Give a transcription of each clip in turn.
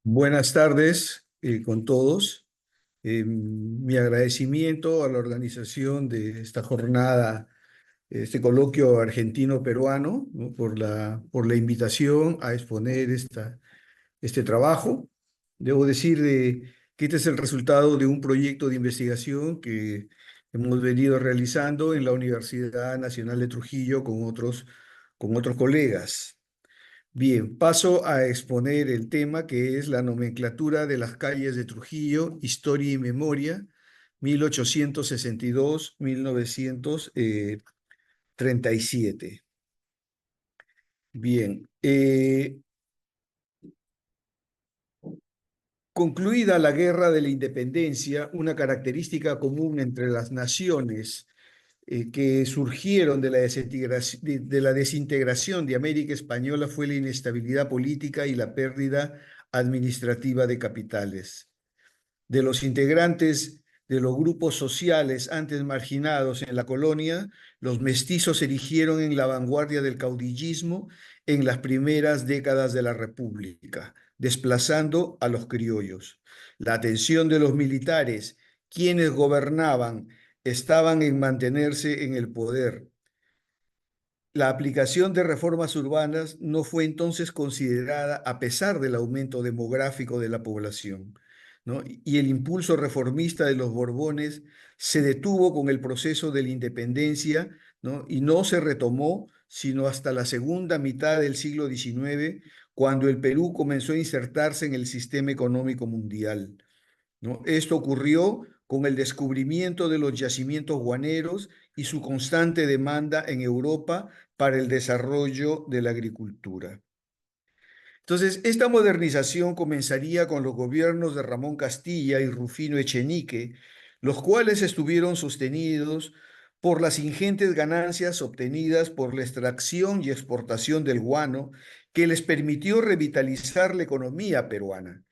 Buenas tardes con todos. Mi agradecimiento a la organización de esta jornada, este coloquio argentino-peruano, ¿no? por la invitación a exponer este trabajo. Debo decir que este es el resultado de un proyecto de investigación que hemos venido realizando en la Universidad Nacional de Trujillo con otros colegas. Bien, paso a exponer el tema que es la nomenclatura de las calles de Trujillo, historia y memoria, 1862-1937. Bien, concluida la Guerra de la Independencia, una característica común entre las naciones que surgieron de la desintegración de América Española fue la inestabilidad política y la pérdida administrativa de capitales. De los integrantes de los grupos sociales antes marginados en la colonia, los mestizos se erigieron en la vanguardia del caudillismo en las primeras décadas de la República, desplazando a los criollos. La atención de los militares, quienes gobernaban, estaban en mantenerse en el poder. La aplicación de reformas urbanas no fue entonces considerada a pesar del aumento demográfico de la población, ¿no? Y el impulso reformista de los Borbones se detuvo con el proceso de la independencia, ¿no? Y no se retomó sino hasta la segunda mitad del siglo XIX, cuando el Perú comenzó a insertarse en el sistema económico mundial, ¿no? Esto ocurrió con el descubrimiento de los yacimientos guaneros y su constante demanda en Europa para el desarrollo de la agricultura. Entonces, esta modernización comenzaría con los gobiernos de Ramón Castilla y Rufino Echenique, los cuales estuvieron sostenidos por las ingentes ganancias obtenidas por la extracción y exportación del guano, que les permitió revitalizar la economía peruana.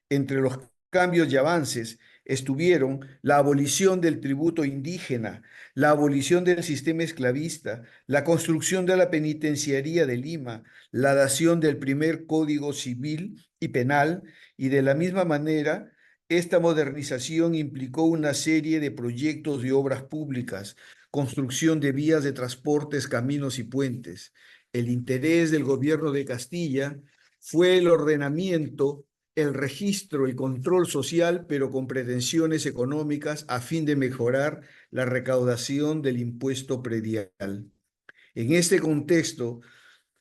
Entre los cambios y avances estuvieron la abolición del tributo indígena, la abolición del sistema esclavista, la construcción de la penitenciaría de Lima, la dación del primer código civil y penal, y de la misma manera, esta modernización implicó una serie de proyectos de obras públicas, construcción de vías de transportes, caminos y puentes. El interés del gobierno de Castilla fue el ordenamiento, el registro y control social, pero con pretensiones económicas a fin de mejorar la recaudación del impuesto predial. En este contexto,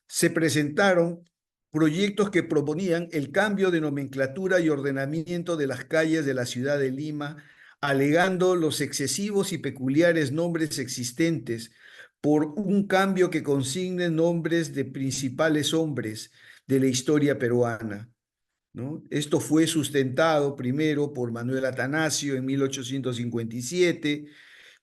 se presentaron proyectos que proponían el cambio de nomenclatura y ordenamiento de las calles de la ciudad de Lima, alegando los excesivos y peculiares nombres existentes por un cambio que consigne nombres de principales hombres de la historia peruana, ¿no? Esto fue sustentado primero por Manuel Atanasio en 1857,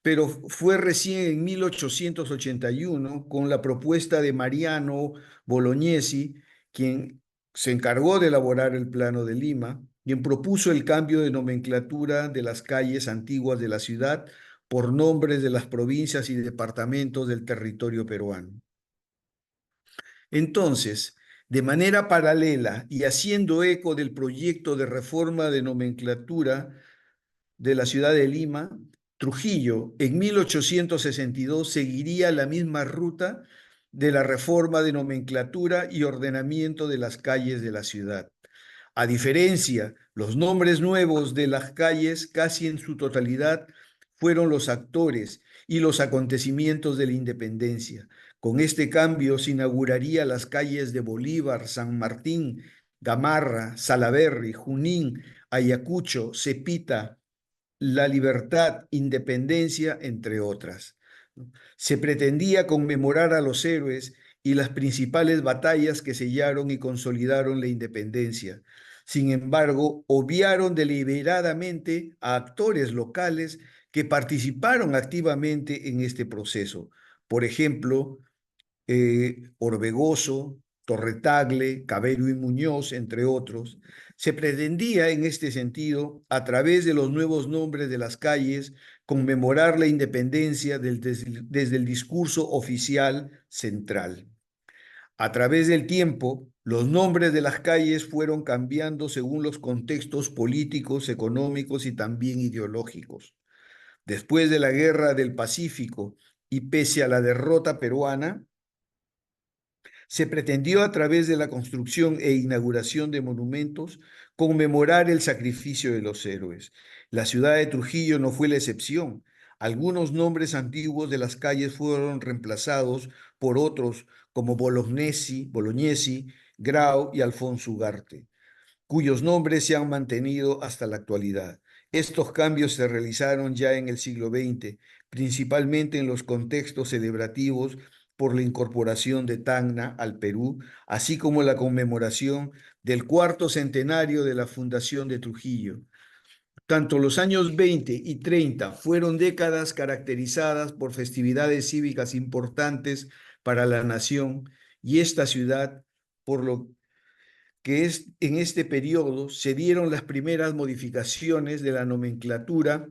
pero fue recién en 1881 con la propuesta de Mariano Bolognesi, quien se encargó de elaborar el Plano de Lima, quien propuso el cambio de nomenclatura de las calles antiguas de la ciudad por nombres de las provincias y departamentos del territorio peruano. Entonces, de manera paralela y haciendo eco del proyecto de reforma de nomenclatura de la ciudad de Lima, Trujillo en 1862 seguiría la misma ruta de la reforma de nomenclatura y ordenamiento de las calles de la ciudad. A diferencia, los nombres nuevos de las calles casi en su totalidad fueron los actores y los acontecimientos de la independencia. Con este cambio se inauguraría las calles de Bolívar, San Martín, Gamarra, Salaberry, Junín, Ayacucho, Cepita, La Libertad, Independencia, entre otras. Se pretendía conmemorar a los héroes y las principales batallas que sellaron y consolidaron la independencia. Sin embargo, obviaron deliberadamente a actores locales que participaron activamente en este proceso. Por ejemplo, Orbegoso, Torretagle, Cabello y Muñoz, entre otros. Se pretendía en este sentido, a través de los nuevos nombres de las calles, conmemorar la independencia desde el discurso oficial central. A través del tiempo, los nombres de las calles fueron cambiando según los contextos políticos, económicos y también ideológicos. Después de la Guerra del Pacífico y pese a la derrota peruana, se pretendió a través de la construcción e inauguración de monumentos conmemorar el sacrificio de los héroes. La ciudad de Trujillo no fue la excepción. Algunos nombres antiguos de las calles fueron reemplazados por otros como Bolognesi, Grau y Alfonso Ugarte, cuyos nombres se han mantenido hasta la actualidad. Estos cambios se realizaron ya en el siglo XX, principalmente en los contextos celebrativos por la incorporación de Tacna al Perú, así como la conmemoración del cuarto centenario de la fundación de Trujillo. Tanto los años 20 y 30 fueron décadas caracterizadas por festividades cívicas importantes para la nación y esta ciudad, por lo que en este periodo se dieron las primeras modificaciones de la nomenclatura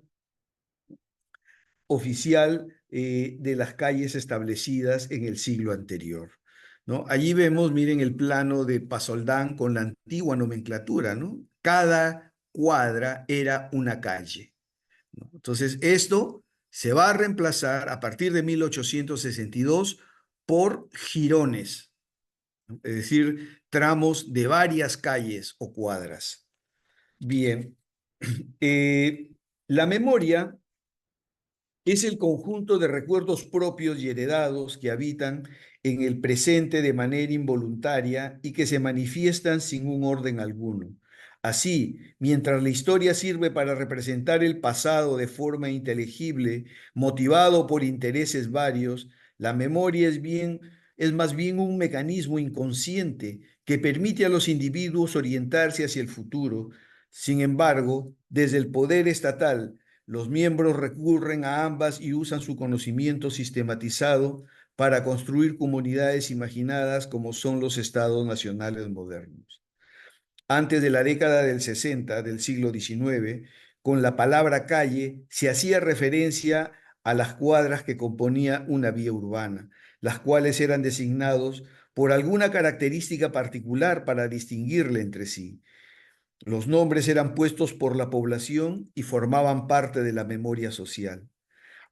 oficial de las calles establecidas en el siglo anterior, ¿no? Allí vemos, miren, el plano de Pasoldán con la antigua nomenclatura, ¿no? Cada cuadra era una calle, ¿no? Entonces, esto se va a reemplazar a partir de 1862 por jirones, ¿no? Es decir, tramos de varias calles o cuadras. Bien, la memoria es el conjunto de recuerdos propios y heredados que habitan en el presente de manera involuntaria y que se manifiestan sin un orden alguno. Así, mientras la historia sirve para representar el pasado de forma inteligible, motivado por intereses varios, la memoria es más bien un mecanismo inconsciente que permite a los individuos orientarse hacia el futuro. Sin embargo, desde el poder estatal, los miembros recurren a ambas y usan su conocimiento sistematizado para construir comunidades imaginadas como son los estados nacionales modernos. Antes de la década del 60 del siglo XIX, con la palabra calle se hacía referencia a las cuadras que componía una vía urbana, las cuales eran designados por alguna característica particular para distinguirle entre sí. Los nombres eran puestos por la población y formaban parte de la memoria social.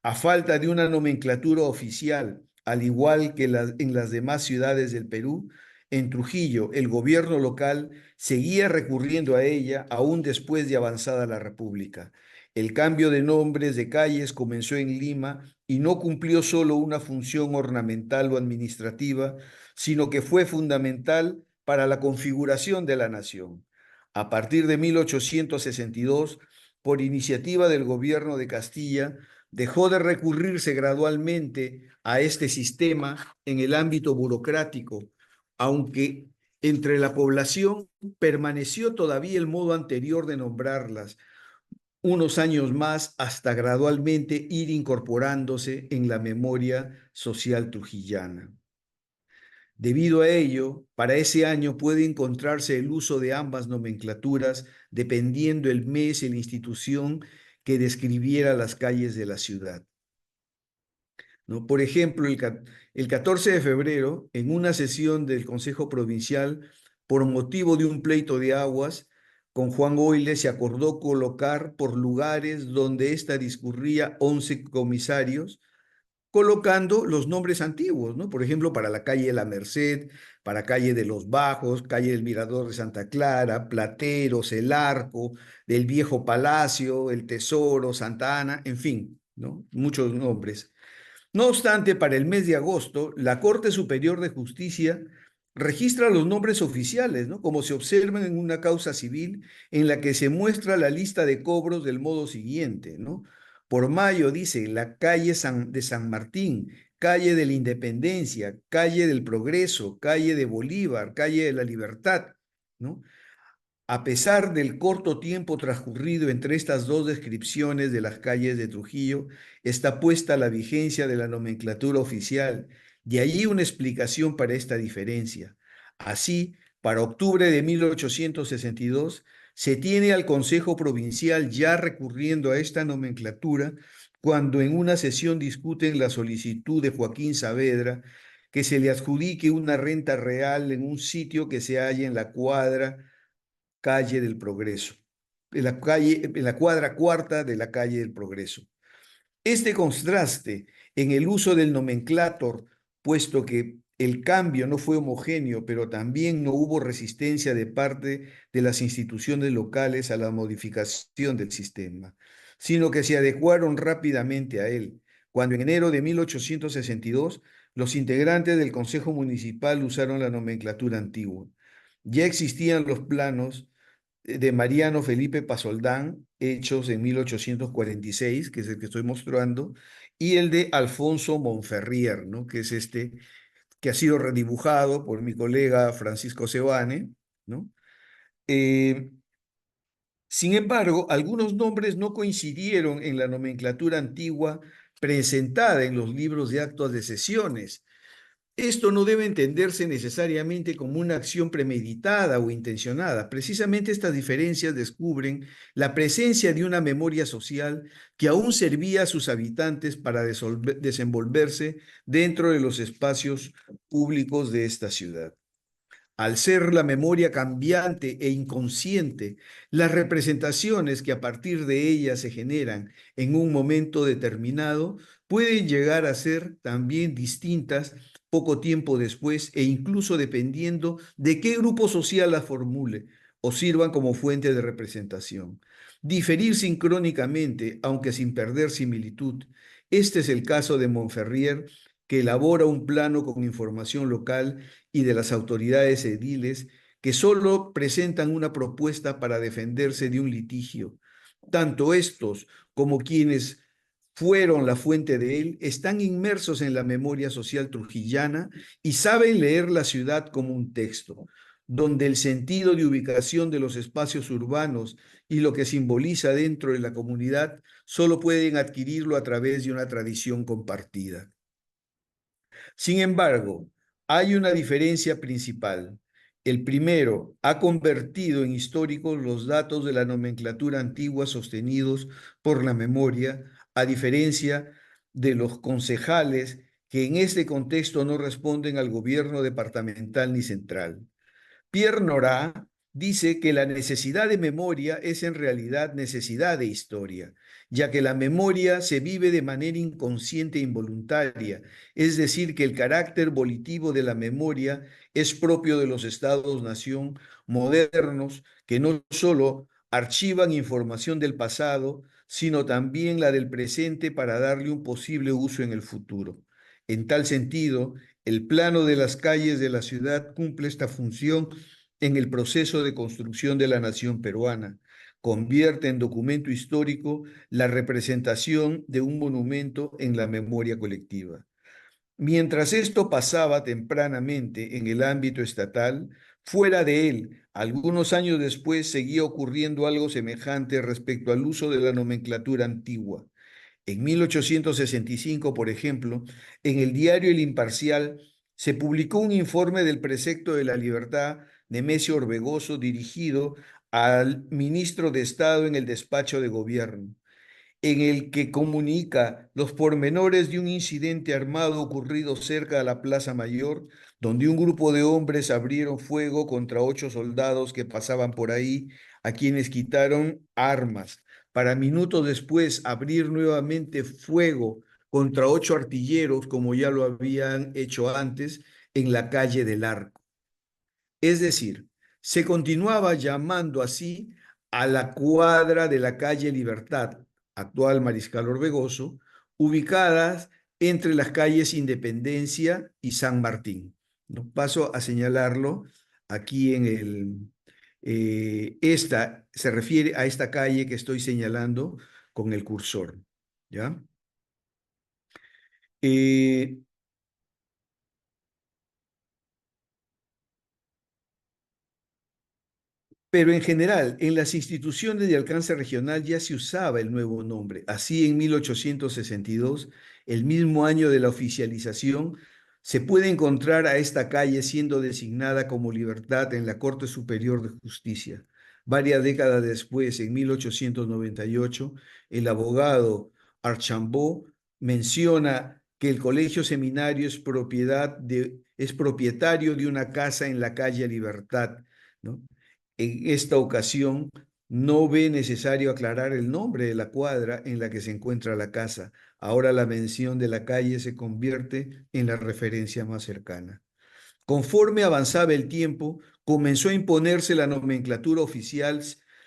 A falta de una nomenclatura oficial, al igual que en las demás ciudades del Perú, en Trujillo el gobierno local seguía recurriendo a ella aún después de avanzada la República. El cambio de nombres de calles comenzó en Lima y no cumplió solo una función ornamental o administrativa, sino que fue fundamental para la configuración de la nación. A partir de 1862, por iniciativa del gobierno de Castilla, dejó de recurrirse gradualmente a este sistema en el ámbito burocrático, aunque entre la población permaneció todavía el modo anterior de nombrarlas, unos años más hasta gradualmente ir incorporándose en la memoria social trujillana. Debido a ello, para ese año puede encontrarse el uso de ambas nomenclaturas dependiendo el mes y la institución que describiera las calles de la ciudad, ¿no? Por ejemplo, el 14 de febrero, en una sesión del Consejo Provincial, por motivo de un pleito de aguas, con Juan Oile se acordó colocar por lugares donde ésta discurría 11 comisarios, colocando los nombres antiguos, ¿no? Por ejemplo, para la calle de la Merced, para calle de los Bajos, calle del Mirador de Santa Clara, Plateros, El Arco, del Viejo Palacio, El Tesoro, Santa Ana, en fin, ¿no? Muchos nombres. No obstante, para el mes de agosto, la Corte Superior de Justicia registra los nombres oficiales, ¿no? Como se observan en una causa civil en la que se muestra la lista de cobros del modo siguiente, ¿no? Por mayo dice la calle de San Martín, calle de la Independencia, calle del Progreso, calle de Bolívar, calle de la Libertad, ¿no? A pesar del corto tiempo transcurrido entre estas dos descripciones de las calles de Trujillo, está puesta la vigencia de la nomenclatura oficial, de allí una explicación para esta diferencia. Así, para octubre de 1862, se tiene al Consejo Provincial ya recurriendo a esta nomenclatura cuando en una sesión discuten la solicitud de Joaquín Saavedra que se le adjudique una renta real en un sitio que se halla en la cuadra calle del Progreso, en la cuadra cuarta de la calle del Progreso. Este contraste en el uso del nomenclátor, puesto que el cambio no fue homogéneo, pero también no hubo resistencia de parte de las instituciones locales a la modificación del sistema, sino que se adecuaron rápidamente a él. Cuando en enero de 1862 los integrantes del Consejo Municipal usaron la nomenclatura antigua. Ya existían los planos de Mariano Felipe Pasoldán, hechos en 1846, que es el que estoy mostrando, y el de Alfonso Monferrier, ¿no? Que es este, que ha sido redibujado por mi colega Francisco Sebane, ¿no? Eh, Sin embargo, algunos nombres no coincidieron en la nomenclatura antigua presentada en los libros de actos de sesiones. Esto no debe entenderse necesariamente como una acción premeditada o intencionada. Precisamente estas diferencias descubren la presencia de una memoria social que aún servía a sus habitantes para desenvolverse dentro de los espacios públicos de esta ciudad. Al ser la memoria cambiante e inconsciente, las representaciones que a partir de ella se generan en un momento determinado pueden llegar a ser también distintas poco tiempo después e incluso dependiendo de qué grupo social las formule o sirvan como fuente de representación. Diferir sincrónicamente, aunque sin perder similitud. Este es el caso de Montferrier, que elabora un plano con información local y de las autoridades ediles que solo presentan una propuesta para defenderse de un litigio. Tanto estos como quienes fueron la fuente de él están inmersos en la memoria social trujillana y saben leer la ciudad como un texto, donde el sentido de ubicación de los espacios urbanos y lo que simboliza dentro de la comunidad solo pueden adquirirlo a través de una tradición compartida. Sin embargo, hay una diferencia principal. El primero ha convertido en históricos los datos de la nomenclatura antigua sostenidos por la memoria, a diferencia de los concejales que en este contexto no responden al gobierno departamental ni central. Pierre Nora dice que la necesidad de memoria es en realidad necesidad de historia, ya que la memoria se vive de manera inconsciente e involuntaria, es decir, que el carácter volitivo de la memoria es propio de los estados-nación modernos que no solo archivan información del pasado, sino también la del presente para darle un posible uso en el futuro. En tal sentido, el plano de las calles de la ciudad cumple esta función en el proceso de construcción de la nación peruana. Convierte en documento histórico la representación de un monumento en la memoria colectiva. Mientras esto pasaba tempranamente en el ámbito estatal, fuera de él, algunos años después seguía ocurriendo algo semejante respecto al uso de la nomenclatura antigua. En 1865, por ejemplo, en el diario El Imparcial se publicó un informe del precepto de la libertad Nemesio Orbegoso dirigido al ministro de Estado en el despacho de gobierno, en el que comunica los pormenores de un incidente armado ocurrido cerca de la Plaza Mayor, donde un grupo de hombres abrieron fuego contra 8 soldados que pasaban por ahí, a quienes quitaron armas, para minutos después abrir nuevamente fuego contra 8 artilleros, como ya lo habían hecho antes, en la calle del Arco. Es decir, se continuaba llamando así a la cuadra de la calle Libertad, actual Mariscal Orbegoso, ubicadas entre las calles Independencia y San Martín. ¿No? Paso a señalarlo aquí en esta se refiere a esta calle que estoy señalando con el cursor, ¿ya? Eh, Pero en general, en las instituciones de alcance regional ya se usaba el nuevo nombre. Así, en 1862, el mismo año de la oficialización, se puede encontrar a esta calle siendo designada como Libertad en la Corte Superior de Justicia. Varias décadas después, en 1898, el abogado Archambault menciona que el Colegio Seminario es propietario de una casa en la calle Libertad, ¿no? En esta ocasión no ve necesario aclarar el nombre de la cuadra en la que se encuentra la casa. Ahora la mención de la calle se convierte en la referencia más cercana. Conforme avanzaba el tiempo, comenzó a imponerse la nomenclatura oficial.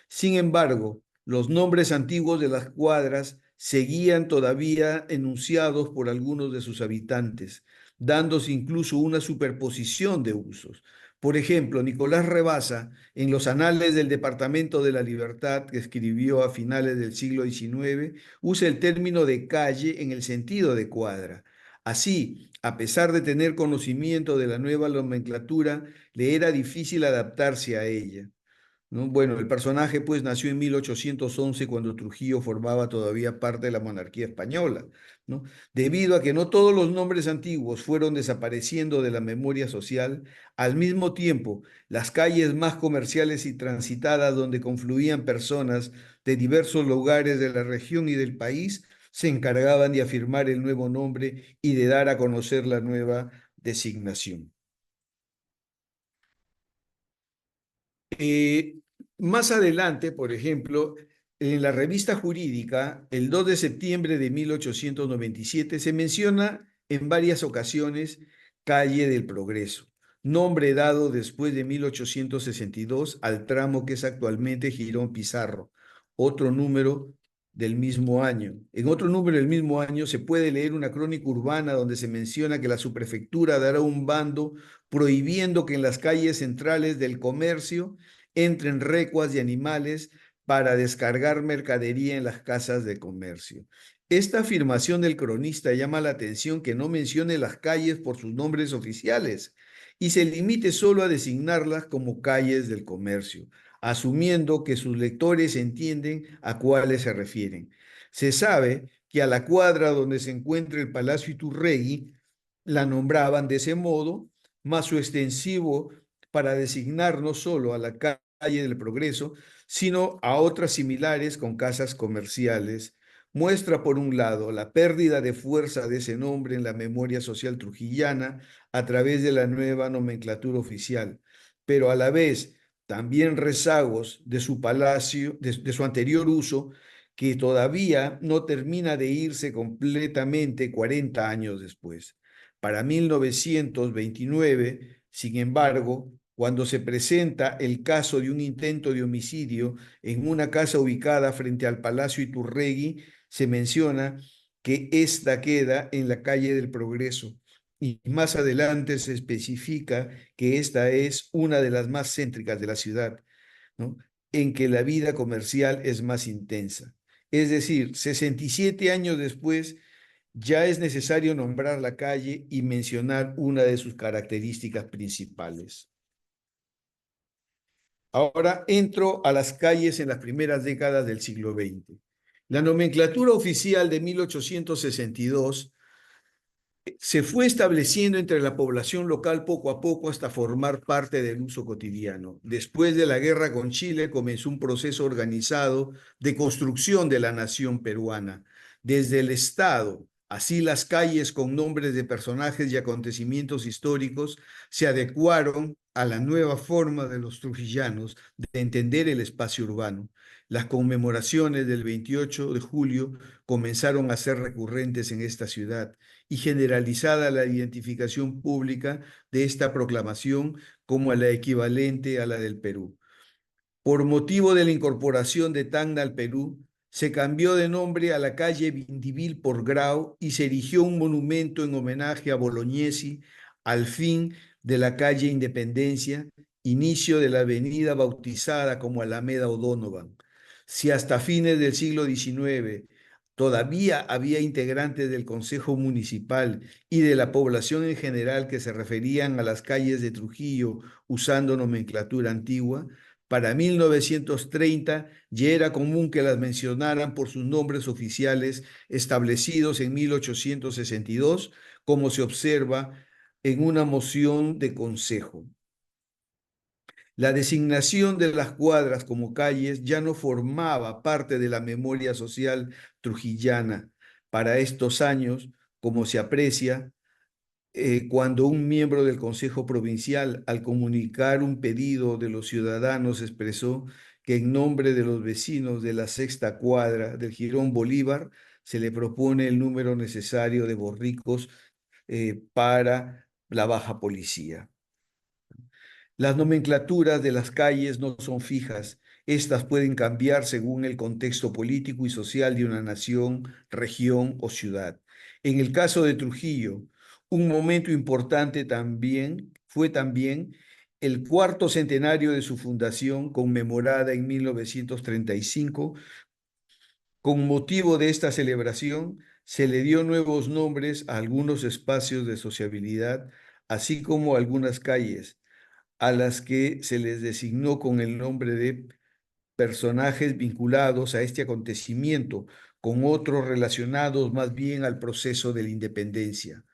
Sin embargo, los nombres antiguos de las cuadras seguían todavía enunciados por algunos de sus habitantes, dándose incluso una superposición de usos. Por ejemplo, Nicolás Rebasa, en los Anales del Departamento de la Libertad, que escribió a finales del siglo XIX, usa el término de calle en el sentido de cuadra. Así, a pesar de tener conocimiento de la nueva nomenclatura, le era difícil adaptarse a ella, ¿no? Bueno, el personaje pues nació en 1811 cuando Trujillo formaba todavía parte de la monarquía española, ¿no? Debido a que no todos los nombres antiguos fueron desapareciendo de la memoria social, al mismo tiempo las calles más comerciales y transitadas donde confluían personas de diversos lugares de la región y del país se encargaban de afirmar el nuevo nombre y de dar a conocer la nueva designación. Eh, Más adelante, por ejemplo, en la revista jurídica, el 2 de septiembre de 1897, se menciona en varias ocasiones Calle del Progreso, nombre dado después de 1862 al tramo que es actualmente Girón Pizarro, otro número del mismo año. En otro número del mismo año se puede leer una crónica urbana donde se menciona que la subprefectura dará un bando prohibiendo que en las calles centrales del comercio entren recuas de animales para descargar mercadería en las casas de comercio. Esta afirmación del cronista llama la atención que no mencione las calles por sus nombres oficiales y se limite solo a designarlas como calles del comercio, asumiendo que sus lectores entienden a cuáles se refieren. Se sabe que a la cuadra donde se encuentra el Palacio Iturregui la nombraban de ese modo, más su extensivo para designar no solo a la calle del Progreso, sino a otras similares con casas comerciales, muestra por un lado la pérdida de fuerza de ese nombre en la memoria social trujillana a través de la nueva nomenclatura oficial, pero a la vez también rezagos de su palacio, de su anterior uso, que todavía no termina de irse completamente 40 años después. Para 1929, sin embargo, cuando se presenta el caso de un intento de homicidio en una casa ubicada frente al Palacio Iturregui, se menciona que esta queda en la calle del Progreso. Y más adelante se especifica que esta es una de las más céntricas de la ciudad, ¿no? En que la vida comercial es más intensa. Es decir, 67 años después, ya es necesario nombrar la calle y mencionar una de sus características principales. Ahora entro a las calles en las primeras décadas del siglo XX. La nomenclatura oficial de 1862 se fue estableciendo entre la población local poco a poco hasta formar parte del uso cotidiano. Después de la guerra con Chile comenzó un proceso organizado de construcción de la nación peruana. Desde el Estado, así las calles con nombres de personajes y acontecimientos históricos se adecuaron a la nueva forma de los trujillanos de entender el espacio urbano. Las conmemoraciones del 28 de julio comenzaron a ser recurrentes en esta ciudad y generalizada la identificación pública de esta proclamación como la equivalente a la del Perú. Por motivo de la incorporación de Tacna al Perú, se cambió de nombre a la calle Vindivil por Grau y se erigió un monumento en homenaje a Bolognesi al fin de la calle Independencia, inicio de la avenida bautizada como Alameda O'Donovan. Si hasta fines del siglo XIX todavía había integrantes del Consejo Municipal y de la población en general que se referían a las calles de Trujillo usando nomenclatura antigua, para 1930 ya era común que las mencionaran por sus nombres oficiales establecidos en 1862, como se observa en una moción de consejo. La designación de las cuadras como calles ya no formaba parte de la memoria social trujillana. Para estos años, como se aprecia, cuando un miembro del Consejo Provincial, al comunicar un pedido de los ciudadanos, expresó que en nombre de los vecinos de la sexta cuadra del Jirón Bolívar se le propone el número necesario de borricos para la baja policía. Las nomenclaturas de las calles no son fijas. Estas pueden cambiar según el contexto político y social de una nación, región o ciudad. En el caso de Trujillo, un momento importante fue también el cuarto centenario de su fundación, conmemorada en 1935. Con motivo de esta celebración, se le dio nuevos nombres a algunos espacios de sociabilidad, así como a algunas calles a las que se les designó con el nombre de personajes vinculados a este acontecimiento, con otros relacionados más bien al proceso de la independencia.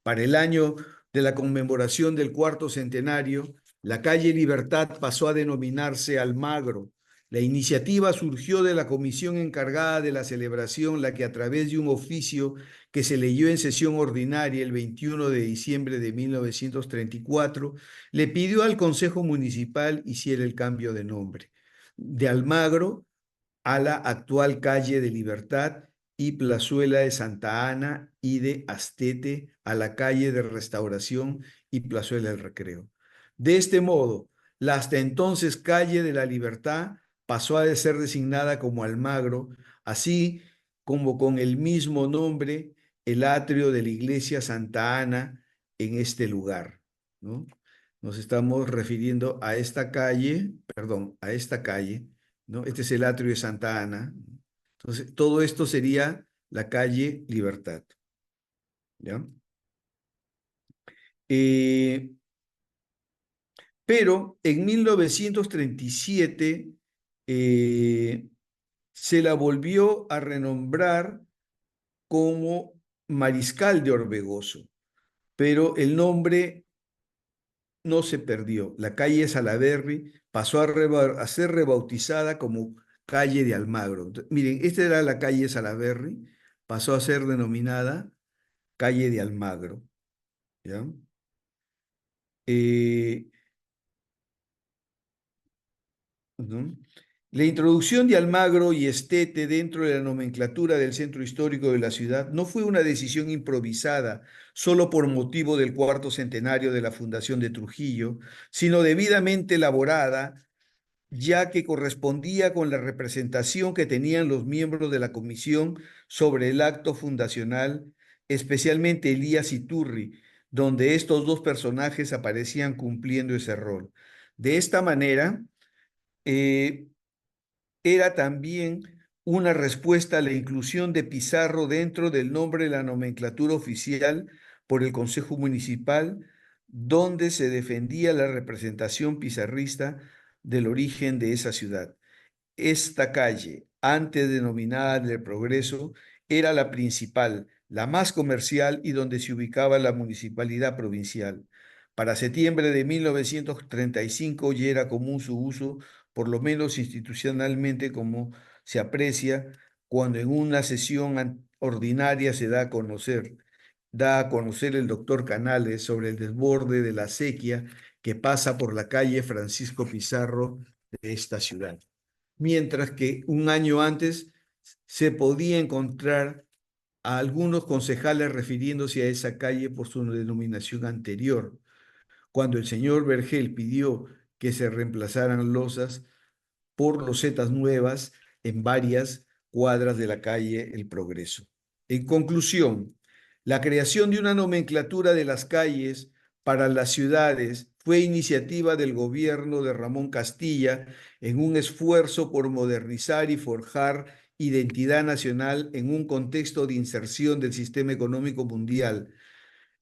Para el año de la conmemoración del cuarto centenario, la calle Libertad pasó a denominarse Almagro. La iniciativa surgió de la comisión encargada de la celebración, la que a través de un oficio que se leyó en sesión ordinaria el 21 de diciembre de 1934, le pidió al Consejo Municipal hiciera el cambio de nombre de Almagro a la actual calle de Libertad y Plazuela de Santa Ana y de Astete a la calle de Restauración y Plazuela del Recreo. De este modo, la hasta entonces calle de la Libertad pasó a ser designada como Almagro, así como con el mismo nombre el atrio de la iglesia Santa Ana en este lugar, ¿no? Nos estamos refiriendo a esta calle, perdón, a esta calle, ¿no? Este es el atrio de Santa Ana. Entonces, todo esto sería la calle Libertad, ¿ya? Eh, pero en 1937 eh, se la volvió a renombrar como Mariscal de Orbegoso, pero el nombre no se perdió. La calle Salaberry pasó a ser rebautizada como calle de Almagro. Miren, esta era la calle Salaberry, pasó a ser denominada calle de Almagro, ¿ya? Eh, ¿no? La introducción de Almagro y Estete dentro de la nomenclatura del centro histórico de la ciudad no fue una decisión improvisada solo por motivo del cuarto centenario de la fundación de Trujillo, sino debidamente elaborada, ya que correspondía con la representación que tenían los miembros de la comisión sobre el acto fundacional, especialmente Elías Iturri, donde estos dos personajes aparecían cumpliendo ese rol. De esta manera, eh, era también una respuesta a la inclusión de Pizarro dentro del nombre de la nomenclatura oficial por el Consejo Municipal, donde se defendía la representación pizarrista del origen de esa ciudad. Esta calle, antes denominada del Progreso, era la principal, la más comercial y donde se ubicaba la municipalidad provincial. Para septiembre de 1935 ya era común su uso, por lo menos institucionalmente, como se aprecia cuando en una sesión ordinaria se da a conocer el doctor Canales sobre el desborde de la acequia que pasa por la calle Francisco Pizarro de esta ciudad, mientras que un año antes se podía encontrar a algunos concejales refiriéndose a esa calle por su denominación anterior. Cuando el señor Vergel pidió que se reemplazaran losas por losetas nuevas en varias cuadras de la calle El Progreso. En conclusión, la creación de una nomenclatura de las calles para las ciudades fue iniciativa del gobierno de Ramón Castilla en un esfuerzo por modernizar y forjar identidad nacional en un contexto de inserción del sistema económico mundial.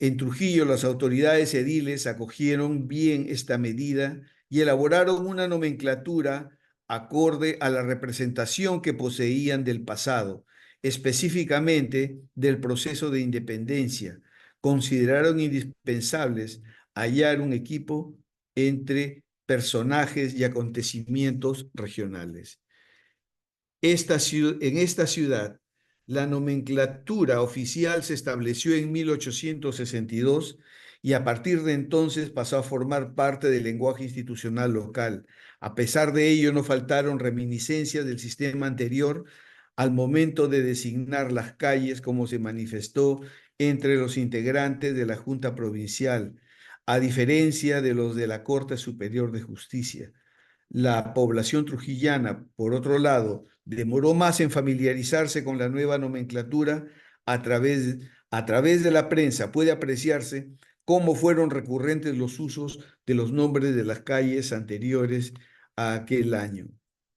En Trujillo, las autoridades ediles acogieron bien esta medida y elaboraron una nomenclatura acorde a la representación que poseían del pasado, específicamente del proceso de independencia. Consideraron indispensables hallar un equipo entre personajes y acontecimientos regionales. En esta ciudad La nomenclatura oficial se estableció en 1862 y a partir de entonces pasó a formar parte del lenguaje institucional local. A pesar de ello, no faltaron reminiscencias del sistema anterior al momento de designar las calles, como se manifestó entre los integrantes de la Junta Provincial, a diferencia de los de la Corte Superior de Justicia. La población trujillana, por otro lado, demoró más en familiarizarse con la nueva nomenclatura. A través, a través de la prensa puede apreciarse cómo fueron recurrentes los usos de los nombres de las calles anteriores a aquel año,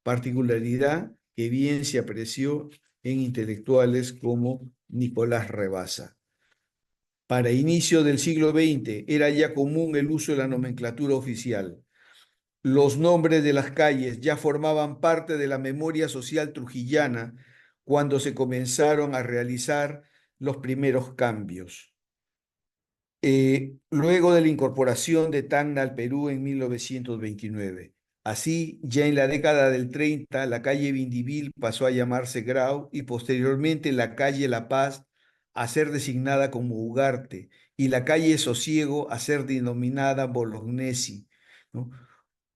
particularidad que bien se apreció en intelectuales como Nicolás Rebasa. Para inicio del siglo XX era ya común el uso de la nomenclatura oficial. Los nombres de las calles ya formaban parte de la memoria social trujillana cuando se comenzaron a realizar los primeros cambios. Luego de la incorporación de Tacna al Perú en 1929. Así, ya en la década del 30, la calle Vindivil pasó a llamarse Grau y posteriormente la calle La Paz a ser designada como Ugarte y la calle Sosiego a ser denominada Bolognesi, ¿no?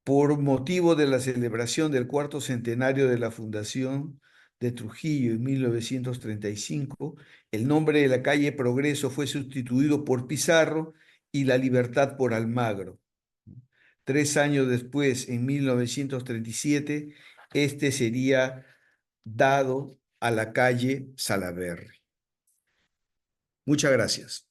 Por motivo de la celebración del cuarto centenario de la fundación de Trujillo en 1935, el nombre de la calle Progreso fue sustituido por Pizarro y La Libertad por Almagro. 3 años después, en 1937, este sería dado a la calle Salaberry. Muchas gracias.